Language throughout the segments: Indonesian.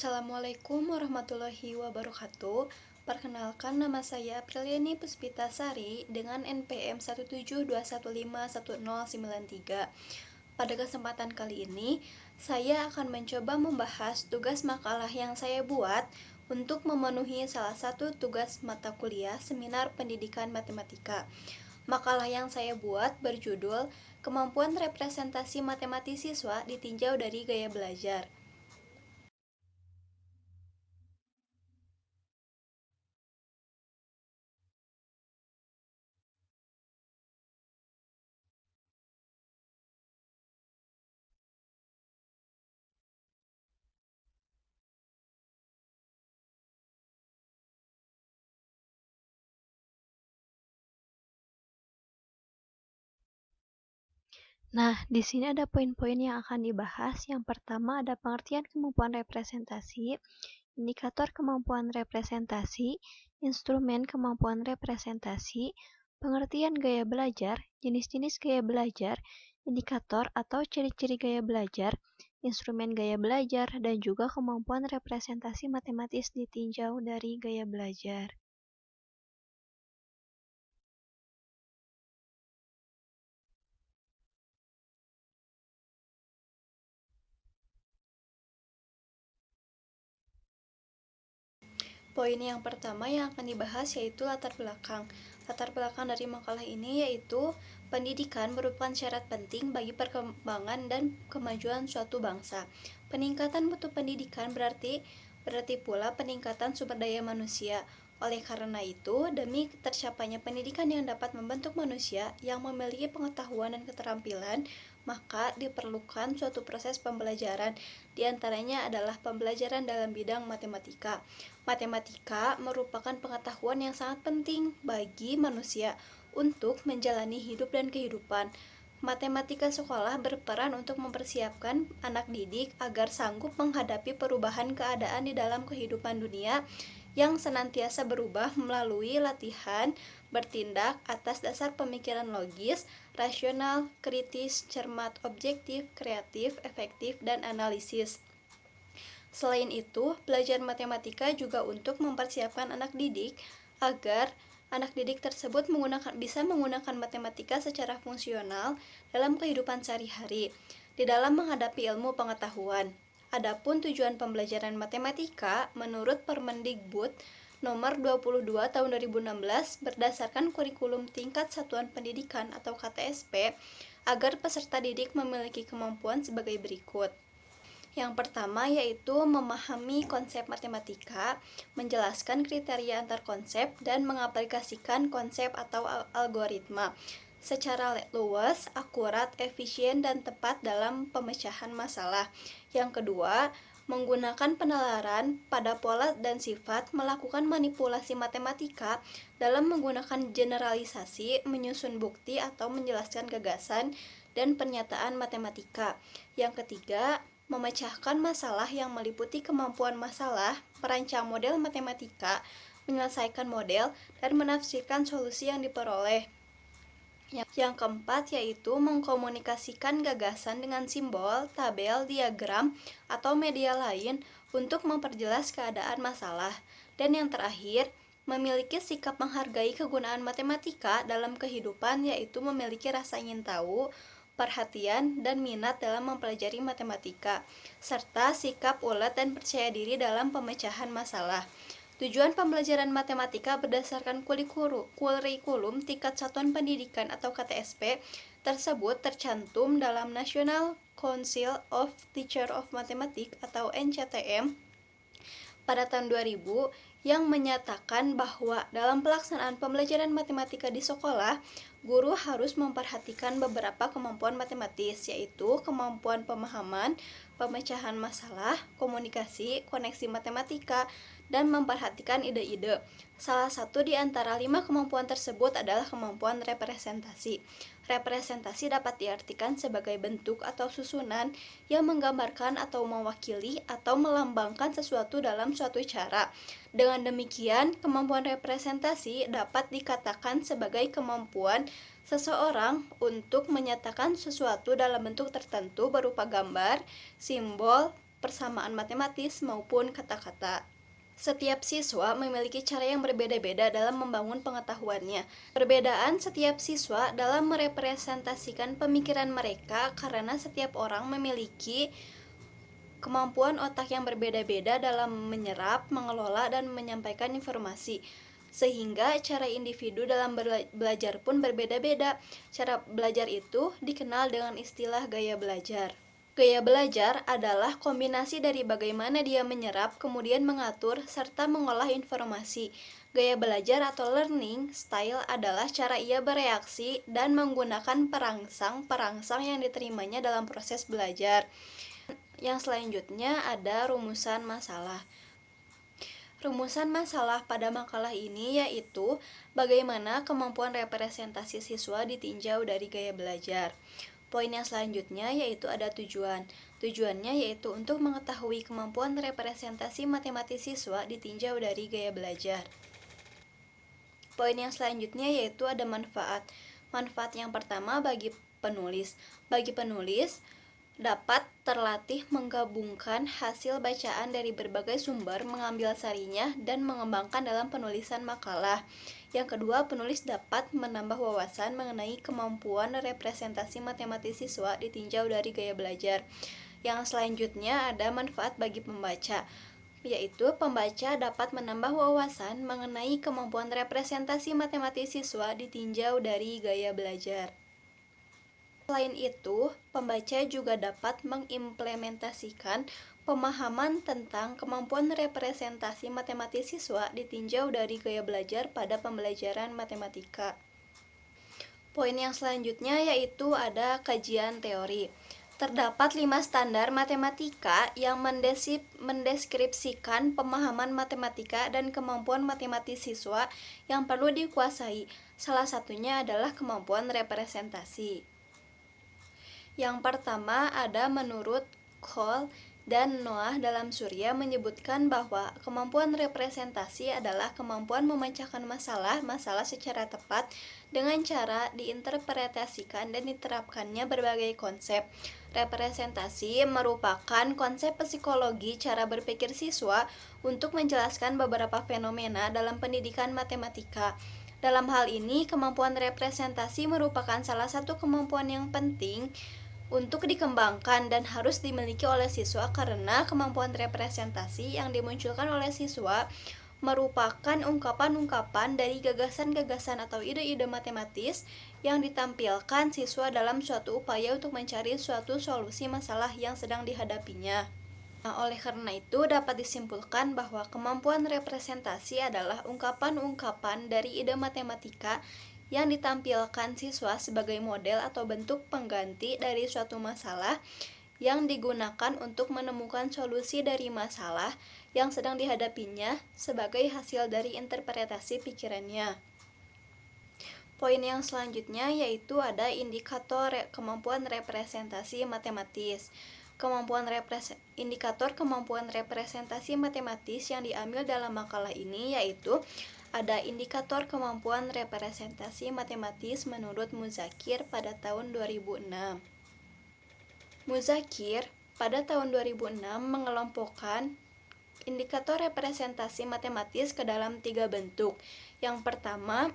Assalamualaikum warahmatullahi wabarakatuh. Perkenalkan, nama saya Apriliani Puspitasari dengan NPM 172151093. Pada kesempatan kali ini, saya akan mencoba membahas tugas makalah yang saya buat untuk memenuhi salah satu tugas mata kuliah Seminar Pendidikan Matematika. Makalah yang saya buat berjudul Kemampuan Representasi Matematis Siswa Ditinjau dari Gaya Belajar. Nah, di sini ada poin-poin yang akan dibahas. Yang pertama ada pengertian kemampuan representasi, indikator kemampuan representasi, instrumen kemampuan representasi, pengertian gaya belajar, jenis-jenis gaya belajar, indikator atau ciri-ciri gaya belajar, instrumen gaya belajar, dan juga kemampuan representasi matematis ditinjau dari gaya belajar. Poin yang pertama yang akan dibahas yaitu latar belakang. Latar belakang dari makalah ini yaitu pendidikan merupakan syarat penting bagi perkembangan dan kemajuan suatu bangsa. Peningkatan mutu pendidikan berarti pula peningkatan sumber daya manusia. Oleh karena itu, demi tercapainya pendidikan yang dapat membentuk manusia yang memiliki pengetahuan dan keterampilan, maka diperlukan suatu proses pembelajaran. Di antaranya adalah pembelajaran dalam bidang matematika. Matematika merupakan pengetahuan yang sangat penting bagi manusia untuk menjalani hidup dan kehidupan. Matematika sekolah berperan untuk mempersiapkan anak didik agar sanggup menghadapi perubahan keadaan di dalam kehidupan dunia yang senantiasa berubah melalui latihan bertindak atas dasar pemikiran logis, rasional, kritis, cermat, objektif, kreatif, efektif, dan analisis. Selain itu, belajar matematika juga untuk mempersiapkan anak didik agar anak didik tersebut bisa menggunakan matematika secara fungsional dalam kehidupan sehari-hari di dalam menghadapi ilmu pengetahuan. Adapun tujuan pembelajaran matematika menurut Permendikbud nomor 22 tahun 2016 berdasarkan kurikulum tingkat satuan pendidikan atau KTSP agar peserta didik memiliki kemampuan sebagai berikut. Yang pertama yaitu memahami konsep matematika, menjelaskan kriteria antar konsep, dan mengaplikasikan konsep atau algoritma secara luas, akurat, efisien, dan tepat dalam pemecahan masalah. Yang kedua, menggunakan penalaran pada pola dan sifat, melakukan manipulasi matematika dalam menggunakan generalisasi, menyusun bukti atau menjelaskan gagasan dan pernyataan matematika. Yang ketiga, memecahkan masalah yang meliputi kemampuan masalah, merancang model matematika, menyelesaikan model, dan menafsirkan solusi yang diperoleh. Yang keempat yaitu mengkomunikasikan gagasan dengan simbol, tabel, diagram, atau media lain untuk memperjelas keadaan masalah. Dan yang terakhir, memiliki sikap menghargai kegunaan matematika dalam kehidupan yaitu memiliki rasa ingin tahu, perhatian, dan minat dalam mempelajari matematika, serta sikap ulet dan percaya diri dalam pemecahan masalah. Tujuan pembelajaran matematika berdasarkan kurikulum tingkat satuan pendidikan atau KTSP tersebut tercantum dalam National Council of Teachers of Mathematics atau NCTM pada tahun 2000 yang menyatakan bahwa dalam pelaksanaan pembelajaran matematika di sekolah, guru harus memperhatikan beberapa kemampuan matematis, yaitu kemampuan pemahaman, pemecahan masalah, komunikasi, koneksi matematika, dan memperhatikan ide-ide. Salah satu di antara 5 kemampuan tersebut adalah kemampuan representasi. Representasi dapat diartikan sebagai bentuk atau susunan yang menggambarkan atau mewakili atau melambangkan sesuatu dalam suatu cara. Dengan demikian, kemampuan representasi dapat dikatakan sebagai kemampuan seseorang untuk menyatakan sesuatu dalam bentuk tertentu berupa gambar, simbol, persamaan matematis maupun kata-kata. Setiap siswa memiliki cara yang berbeda-beda dalam membangun pengetahuannya. Perbedaan setiap siswa dalam merepresentasikan pemikiran mereka karena setiap orang memiliki kemampuan otak yang berbeda-beda dalam menyerap, mengelola, dan menyampaikan informasi. Sehingga cara individu dalam belajar pun berbeda-beda. Cara belajar itu dikenal dengan istilah gaya belajar. Gaya belajar adalah kombinasi dari bagaimana dia menyerap, kemudian mengatur, serta mengolah informasi. Gaya belajar atau learning style adalah cara ia bereaksi dan menggunakan perangsang-perangsang yang diterimanya dalam proses belajar. Yang selanjutnya ada rumusan masalah. Rumusan masalah pada makalah ini yaitu bagaimana kemampuan representasi siswa ditinjau dari gaya belajar. Poin yang selanjutnya yaitu ada tujuan. Tujuannya yaitu untuk mengetahui kemampuan representasi matematis siswa ditinjau dari gaya belajar. Poin yang selanjutnya yaitu ada manfaat. Manfaat yang pertama bagi penulis. Bagi penulis, dapat terlatih menggabungkan hasil bacaan dari berbagai sumber, mengambil sarinya, dan mengembangkan dalam penulisan makalah. Yang kedua, penulis dapat menambah wawasan mengenai kemampuan representasi matematis siswa ditinjau dari gaya belajar. Yang selanjutnya ada manfaat bagi pembaca, yaitu pembaca dapat menambah wawasan mengenai kemampuan representasi matematis siswa ditinjau dari gaya belajar. Selain itu, pembaca juga dapat mengimplementasikan pemahaman tentang kemampuan representasi matematis siswa ditinjau dari gaya belajar pada pembelajaran matematika. Poin yang selanjutnya yaitu ada kajian teori. Terdapat 5 standar matematika yang mendeskripsikan pemahaman matematika dan kemampuan matematis siswa yang perlu dikuasai. Salah satunya adalah kemampuan representasi. Yang pertama ada menurut Cole dan Noah dalam Surya menyebutkan bahwa kemampuan representasi adalah kemampuan memecahkan masalah secara tepat dengan cara diinterpretasikan dan diterapkannya berbagai konsep. Representasi merupakan konsep psikologi cara berpikir siswa untuk menjelaskan beberapa fenomena dalam pendidikan matematika. Dalam hal ini, kemampuan representasi merupakan salah satu kemampuan yang penting untuk dikembangkan dan harus dimiliki oleh siswa karena kemampuan representasi yang dimunculkan oleh siswa merupakan ungkapan-ungkapan dari gagasan-gagasan atau ide-ide matematis yang ditampilkan siswa dalam suatu upaya untuk mencari suatu solusi masalah yang sedang dihadapinya. Oleh karena itu, dapat disimpulkan bahwa kemampuan representasi adalah ungkapan-ungkapan dari ide matematika yang ditampilkan siswa sebagai model atau bentuk pengganti dari suatu masalah yang digunakan untuk menemukan solusi dari masalah yang sedang dihadapinya sebagai hasil dari interpretasi pikirannya. Poin yang selanjutnya yaitu ada indikator kemampuan representasi matematis. Indikator kemampuan representasi matematis yang diambil dalam makalah ini yaitu ada indikator kemampuan representasi matematis menurut Muzakir pada tahun 2006. Muzakir pada tahun 2006 mengelompokkan indikator representasi matematis ke dalam 3 bentuk. Yang pertama,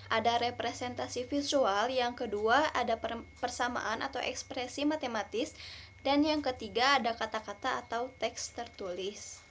ada representasi visual, yang kedua ada persamaan atau ekspresi matematis, dan yang ketiga ada kata-kata atau teks tertulis.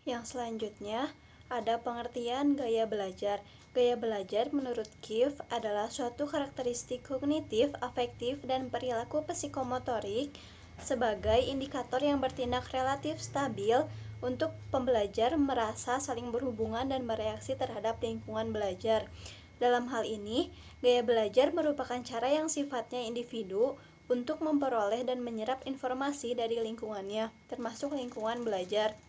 Yang selanjutnya ada pengertian gaya belajar. Gaya belajar menurut Kief adalah suatu karakteristik kognitif, afektif, dan perilaku psikomotorik sebagai indikator yang bertindak relatif stabil untuk pembelajar merasa saling berhubungan dan bereaksi terhadap lingkungan belajar. Dalam hal ini, gaya belajar merupakan cara yang sifatnya individu untuk memperoleh dan menyerap informasi dari lingkungannya, termasuk lingkungan belajar.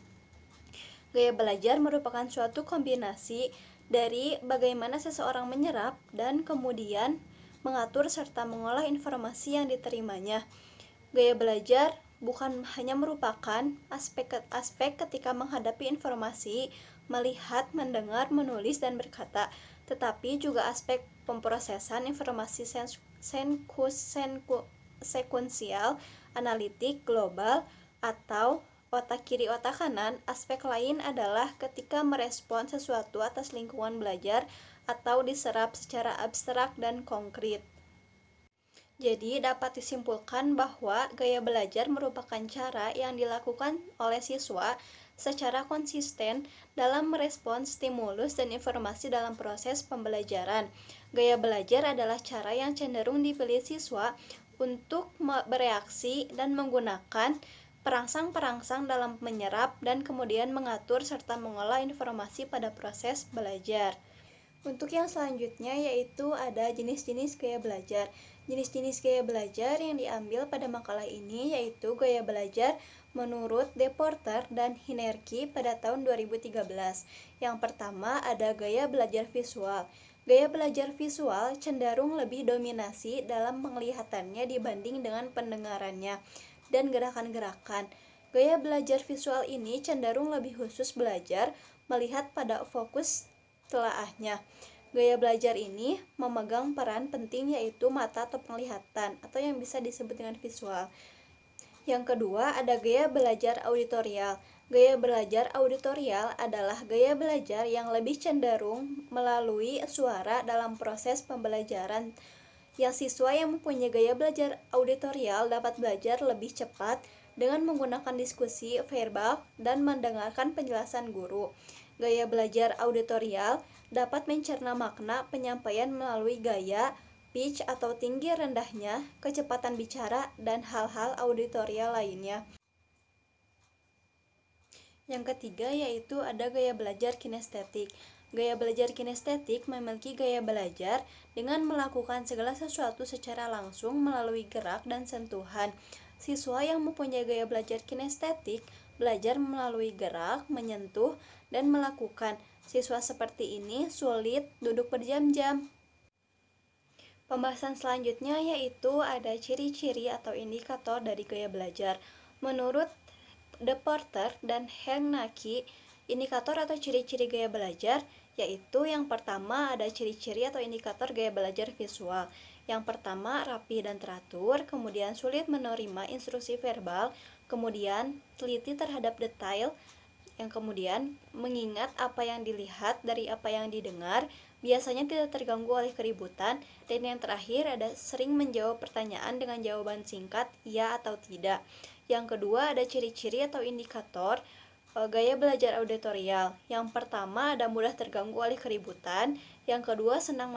Gaya belajar merupakan suatu kombinasi dari bagaimana seseorang menyerap dan kemudian mengatur serta mengolah informasi yang diterimanya. Gaya belajar bukan hanya merupakan aspek ketika menghadapi informasi, melihat, mendengar, menulis, dan berkata, tetapi juga aspek pemrosesan informasi sekuensial, analitik, global, atau otak kiri otak kanan. Aspek lain adalah ketika merespon sesuatu atas lingkungan belajar atau diserap secara abstrak dan konkret. Jadi, dapat disimpulkan bahwa gaya belajar merupakan cara yang dilakukan oleh siswa secara konsisten dalam merespons stimulus dan informasi dalam proses pembelajaran. Gaya belajar adalah cara yang cenderung dipilih siswa untuk bereaksi dan menggunakan perangsang-perangsang dalam menyerap dan kemudian mengatur serta mengolah informasi pada proses belajar. Untuk yang selanjutnya yaitu ada jenis-jenis gaya belajar. Jenis-jenis gaya belajar yang diambil pada makalah ini yaitu gaya belajar menurut Deporter dan Hinerki pada tahun 2013. Yang pertama ada gaya belajar visual. Gaya belajar visual cenderung lebih dominasi dalam penglihatannya dibanding dengan pendengarannya dan gerakan-gerakan. Gaya belajar visual ini cenderung lebih khusus belajar melihat pada fokus telaahnya. Gaya belajar ini memegang peran penting yaitu mata atau penglihatan atau yang bisa disebut dengan visual. Yang kedua ada gaya belajar auditorial. Gaya belajar auditorial adalah gaya belajar yang lebih cenderung melalui suara dalam proses pembelajaran. Yang siswa yang mempunyai gaya belajar auditorial dapat belajar lebih cepat dengan menggunakan diskusi verbal dan mendengarkan penjelasan guru. Gaya belajar auditorial dapat mencerna makna penyampaian melalui gaya, pitch atau tinggi rendahnya, kecepatan bicara, dan hal-hal auditorial lainnya. Yang ketiga yaitu ada gaya belajar kinestetik. Gaya belajar kinestetik memiliki gaya belajar dengan melakukan segala sesuatu secara langsung melalui gerak dan sentuhan. Siswa yang mempunyai gaya belajar kinestetik belajar melalui gerak, menyentuh, dan melakukan. Siswa seperti ini sulit duduk berjam-jam. Pembahasan selanjutnya yaitu ada ciri-ciri atau indikator dari gaya belajar. Menurut Deporter dan Hinerki, indikator atau ciri-ciri gaya belajar yaitu yang pertama ada ciri-ciri atau indikator gaya belajar visual. Yang pertama rapi dan teratur, kemudian sulit menerima instruksi verbal, kemudian teliti terhadap detail, yang kemudian mengingat apa yang dilihat dari apa yang didengar, biasanya tidak terganggu oleh keributan, dan yang terakhir ada sering menjawab pertanyaan dengan jawaban singkat, ya atau tidak. Yang kedua ada ciri-ciri atau indikator gaya belajar auditorial. Yang pertama ada mudah terganggu oleh keributan, yang kedua senang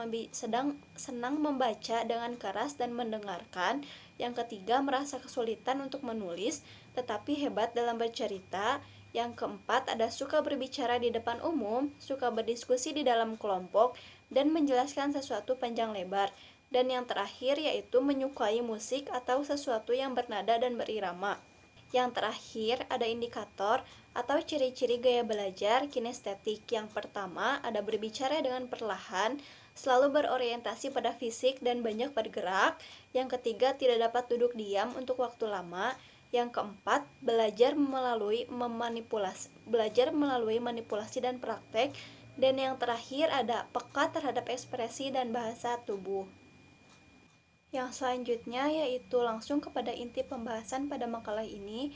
membaca dengan keras dan mendengarkan, yang ketiga merasa kesulitan untuk menulis tetapi hebat dalam bercerita, yang keempat ada suka berbicara di depan umum, suka berdiskusi di dalam kelompok, dan menjelaskan sesuatu panjang lebar, dan yang terakhir yaitu menyukai musik atau sesuatu yang bernada dan berirama. Yang terakhir ada indikator atau ciri-ciri gaya belajar kinestetik. Yang pertama ada berbicara dengan perlahan, selalu berorientasi pada fisik dan banyak bergerak. Yang ketiga tidak dapat duduk diam untuk waktu lama. Yang keempat belajar melalui manipulasi dan praktek. Dan yang terakhir ada peka terhadap ekspresi dan bahasa tubuh. Yang selanjutnya yaitu langsung kepada inti pembahasan pada makalah ini,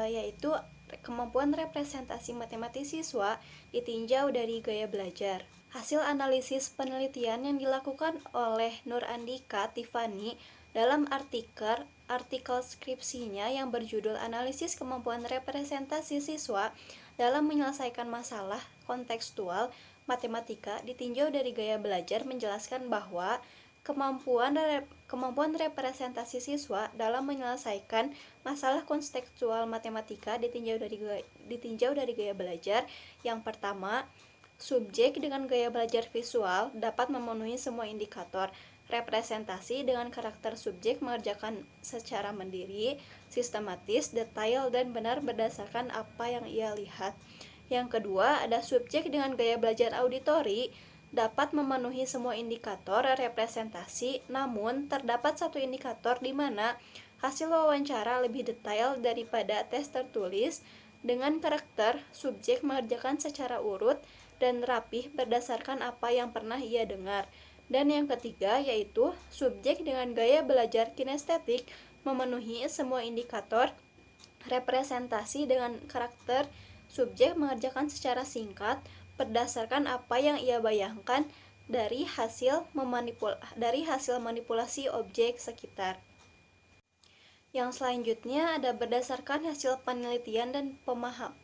yaitu kemampuan representasi matematis siswa ditinjau dari gaya belajar. Hasil analisis penelitian yang dilakukan oleh Nur Andika Tiffany dalam artikel skripsinya yang berjudul Analisis Kemampuan Representasi Siswa dalam Menyelesaikan Masalah Kontekstual Matematika ditinjau dari gaya belajar menjelaskan bahwa kemampuan representasi siswa dalam menyelesaikan masalah kontekstual matematika ditinjau dari gaya belajar. Yang pertama, subjek dengan gaya belajar visual dapat memenuhi semua indikator. Representasi dengan karakter subjek mengerjakan secara mandiri, sistematis, detail, dan benar berdasarkan apa yang ia lihat. Yang kedua, ada subjek dengan gaya belajar auditori dapat memenuhi semua indikator representasi, namun terdapat satu indikator di mana hasil wawancara lebih detail daripada tes tertulis dengan karakter subjek mengerjakan secara urut dan rapih berdasarkan apa yang pernah ia dengar. Dan yang ketiga yaitu subjek dengan gaya belajar kinestetik memenuhi semua indikator representasi dengan karakter subjek mengerjakan secara singkat berdasarkan apa yang ia bayangkan dari hasil manipulasi objek sekitar. Yang selanjutnya ada berdasarkan hasil penelitian dan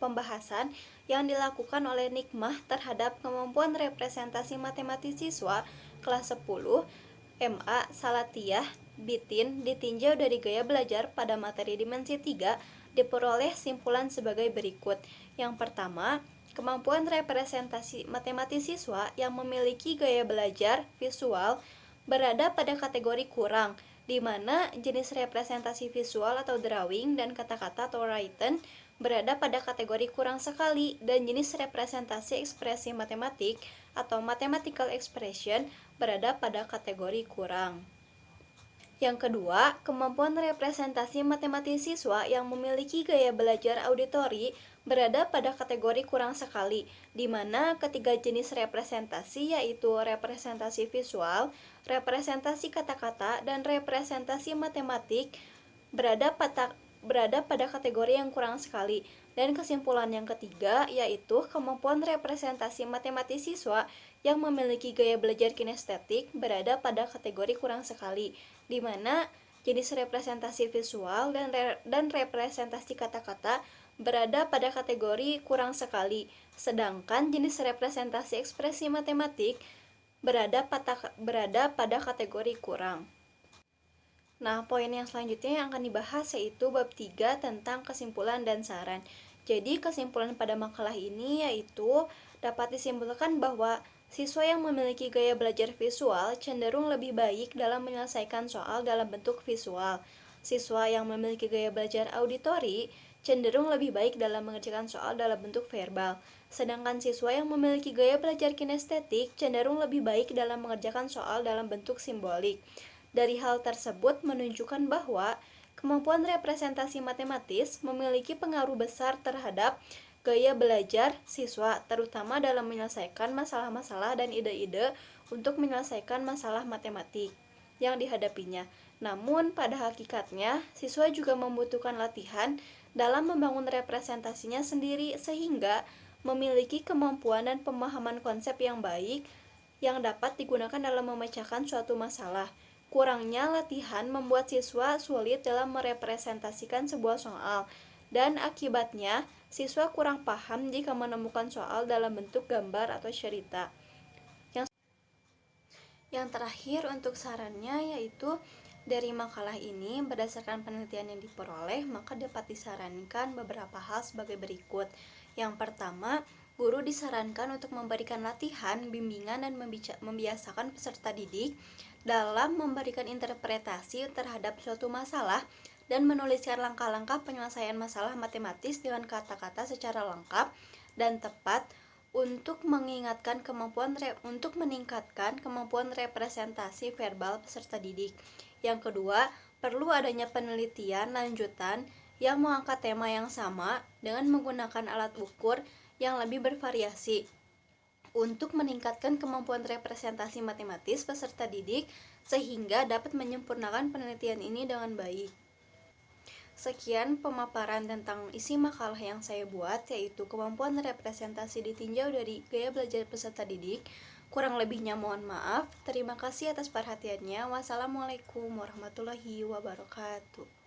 pembahasan yang dilakukan oleh Nikmah terhadap kemampuan representasi matematis siswa kelas 10, MA Salatiyah Bitin ditinjau dari gaya belajar pada materi dimensi 3 diperoleh simpulan sebagai berikut. Yang pertama, kemampuan representasi matematis siswa yang memiliki gaya belajar visual berada pada kategori kurang, di mana jenis representasi visual atau drawing dan kata-kata atau written berada pada kategori kurang sekali, dan jenis representasi ekspresi matematik atau mathematical expression berada pada kategori kurang. Yang kedua, kemampuan representasi matematis siswa yang memiliki gaya belajar auditori berada pada kategori kurang sekali, di mana ketiga jenis representasi yaitu representasi visual, representasi kata-kata, dan representasi matematik berada pada kategori yang kurang sekali. Dan kesimpulan yang ketiga yaitu kemampuan representasi matematis siswa yang memiliki gaya belajar kinestetik berada pada kategori kurang sekali, di mana jenis representasi visual dan representasi kata-kata berada pada kategori kurang sekali, sedangkan jenis representasi ekspresi matematik berada pada kategori kurang. Nah, poin yang selanjutnya yang akan dibahas yaitu bab 3 tentang kesimpulan dan saran. Jadi, kesimpulan pada makalah ini yaitu dapat disimpulkan bahwa siswa yang memiliki gaya belajar visual cenderung lebih baik dalam menyelesaikan soal dalam bentuk visual. Siswa yang memiliki gaya belajar auditori cenderung lebih baik dalam mengerjakan soal dalam bentuk verbal. Sedangkan siswa yang memiliki gaya belajar kinestetik cenderung lebih baik dalam mengerjakan soal dalam bentuk simbolik. Dari hal tersebut menunjukkan bahwa kemampuan representasi matematis memiliki pengaruh besar terhadap gaya belajar siswa, terutama dalam menyelesaikan masalah-masalah dan ide-ide untuk menyelesaikan masalah matematik yang dihadapinya. Namun, pada hakikatnya, siswa juga membutuhkan latihan dalam membangun representasinya sendiri sehingga memiliki kemampuan dan pemahaman konsep yang baik yang dapat digunakan dalam memecahkan suatu masalah. Kurangnya latihan membuat siswa sulit dalam merepresentasikan sebuah soal, dan akibatnya siswa kurang paham jika menemukan soal dalam bentuk gambar atau cerita. Yang terakhir untuk sarannya yaitu dari makalah ini berdasarkan penelitian yang diperoleh maka dapat disarankan beberapa hal sebagai berikut. Yang pertama, guru disarankan untuk memberikan latihan, bimbingan, dan membiasakan peserta didik dalam memberikan interpretasi terhadap suatu masalah dan menuliskan langkah-langkah penyelesaian masalah matematis dengan kata-kata secara lengkap dan tepat untuk meningkatkan kemampuan representasi verbal peserta didik. Yang kedua, perlu adanya penelitian lanjutan yang mengangkat tema yang sama dengan menggunakan alat ukur yang lebih bervariasi untuk meningkatkan kemampuan representasi matematis peserta didik sehingga dapat menyempurnakan penelitian ini dengan baik. Sekian pemaparan tentang isi makalah yang saya buat, yaitu kemampuan representasi ditinjau dari gaya belajar peserta didik. Kurang lebihnya mohon maaf. Terima kasih atas perhatiannya. Wassalamualaikum warahmatullahi wabarakatuh.